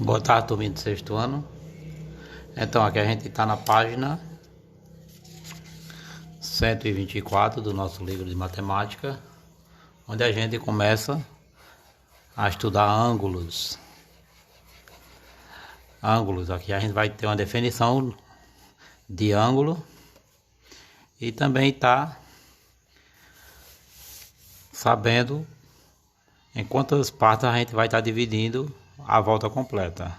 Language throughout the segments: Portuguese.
Boa tarde, turminha do sexto ano. Então, aqui a gente está na página 124 do nosso livro de matemática, onde a gente começa a estudar ângulos. Aqui a gente vai ter uma definição de ângulo e também está sabendo em quantas partes a gente vai estar dividindo a volta completa.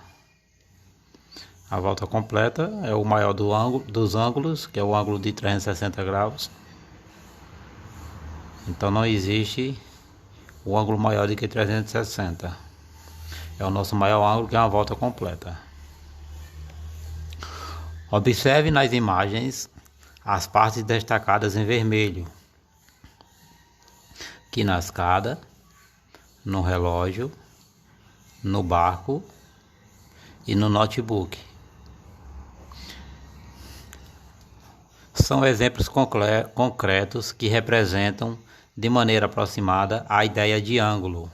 A volta completa é o maior dos ângulos, que é o ângulo de 360 graus. Então não existe o ângulo maior do que 360. É o nosso maior ângulo, que é uma volta completa. Observe nas imagens as partes destacadas em vermelho, que na escada, no relógio, no barco e no notebook. São exemplos concretos que representam de maneira aproximada a ideia de ângulo.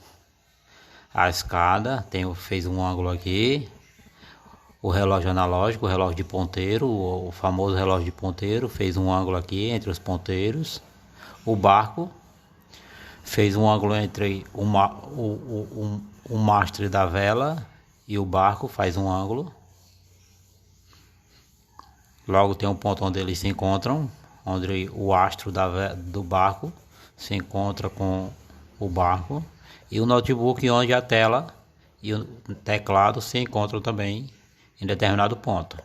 A escada fez um ângulo aqui, o relógio analógico, o relógio de ponteiro, o famoso relógio de ponteiro, fez um ângulo aqui entre os ponteiros. O barco fez um ângulo entre o mastro da vela e o barco, faz um ângulo. Logo tem um ponto onde eles se encontram, onde o astro do barco se encontra com o barco, e o notebook onde a tela e o teclado se encontram também em determinado ponto.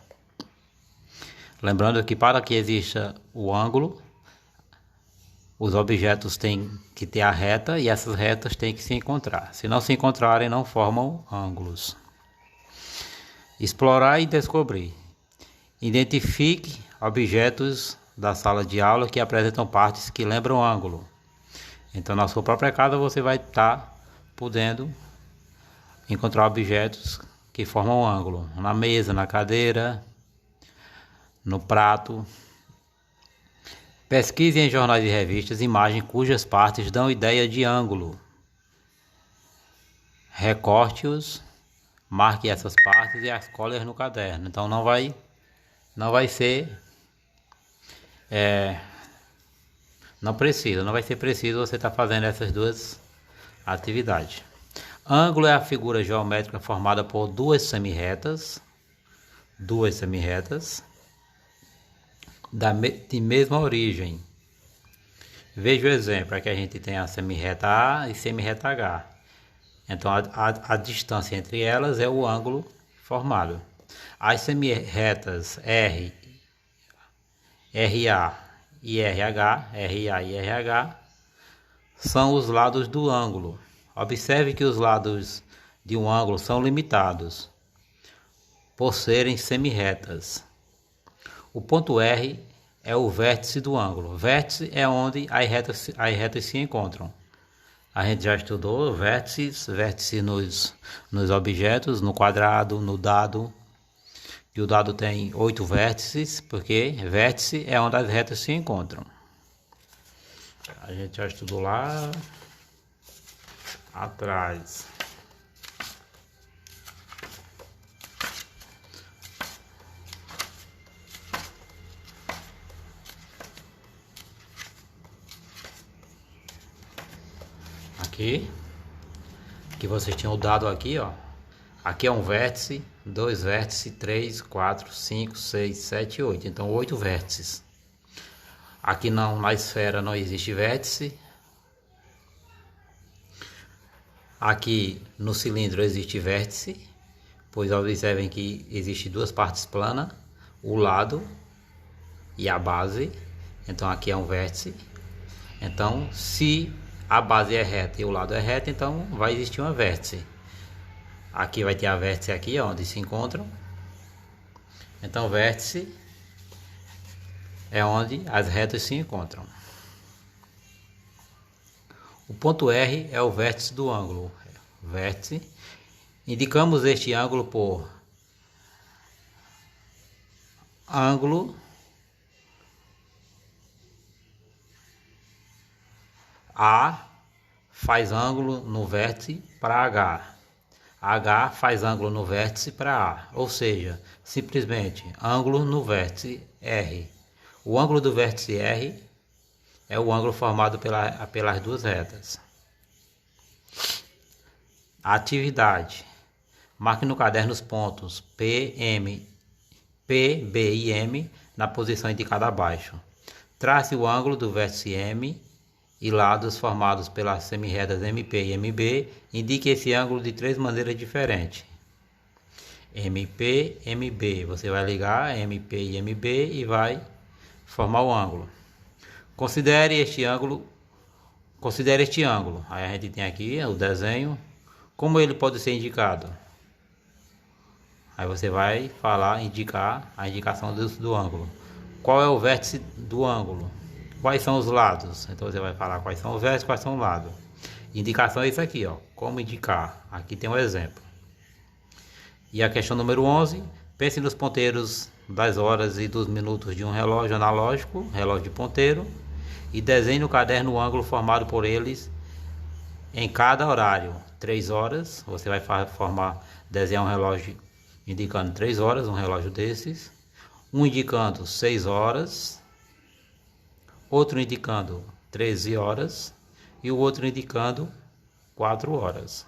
Lembrando que para que exista o ângulo, os objetos têm que ter a reta e essas retas têm que se encontrar. Se não se encontrarem, não formam ângulos. Explorar e descobrir. Identifique objetos da sala de aula que apresentam partes que lembram ângulo. Então, na sua própria casa, você vai estar podendo encontrar objetos que formam ângulo. Na mesa, na cadeira, no prato. Pesquise em jornais e revistas imagens cujas partes dão ideia de ângulo. Recorte-os, marque essas partes e as cole no caderno. Então, não vai ser preciso você estar fazendo essas duas atividades. Ângulo é a figura geométrica formada por duas semirretas de mesma origem. Veja o exemplo, aqui a gente tem a semirreta A e semirreta H. Então a distância entre elas é o ângulo formado. As semirretas RA e RH são os lados do ângulo. Observe que os lados de um ângulo são limitados por serem semirretas. O ponto R é o vértice do ângulo. Vértice é onde as retas se encontram. A gente já estudou vértices nos objetos, no quadrado, no dado. E o dado tem 8 vértices, porque vértice é onde as retas se encontram. A gente já estudou lá atrás. Aqui, que vocês tinham dado aqui, ó. Aqui é um vértice, 2 vértices, 3, 4, 5, 6, 7, 8. Então 8 vértices. Aqui não, na esfera não existe vértice. Aqui no cilindro existe vértice, pois observem que existe duas partes planas, o lado e a base. Então aqui é um vértice. Então se a base é reta e o lado é reto, então vai existir uma vértice. Aqui vai ter a vértice aqui, onde se encontram. Então vértice é onde as retas se encontram. O ponto R é o vértice do ângulo. Vértice. Indicamos este ângulo por ângulo A faz ângulo no vértice para H. H faz ângulo no vértice para A, ou seja, simplesmente ângulo no vértice R. O ângulo do vértice R é o ângulo formado pelas duas retas. Atividade. Marque no caderno os pontos P, B e M na posição indicada abaixo. Trace o ângulo do vértice M e lados formados pelas semirretas MP e MB. Indique esse ângulo de 3 maneiras diferentes. MP, MB. Você vai ligar MP e MB e vai formar o ângulo. Considere este ângulo. Aí a gente tem aqui o desenho. Como ele pode ser indicado? Aí você vai indicar a indicação do ângulo. Qual é o vértice do ângulo? Quais são os lados? Então você vai falar quais são os vértices, quais são os lados. Indicação é isso aqui, ó. Como indicar? Aqui tem um exemplo. E a questão número 11. Pense nos ponteiros das horas e dos minutos de um relógio analógico, relógio de ponteiro, e desenhe no caderno o ângulo formado por eles em cada horário. 3 horas, você vai desenhar um relógio indicando 3 horas, um relógio desses. Um indicando 6 horas, outro indicando 13 horas e o outro indicando 4 horas.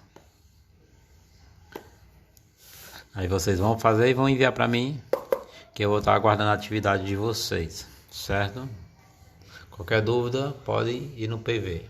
Aí vocês vão fazer e vão enviar para mim, que eu vou estar aguardando a atividade de vocês, certo? Qualquer dúvida pode ir no PV.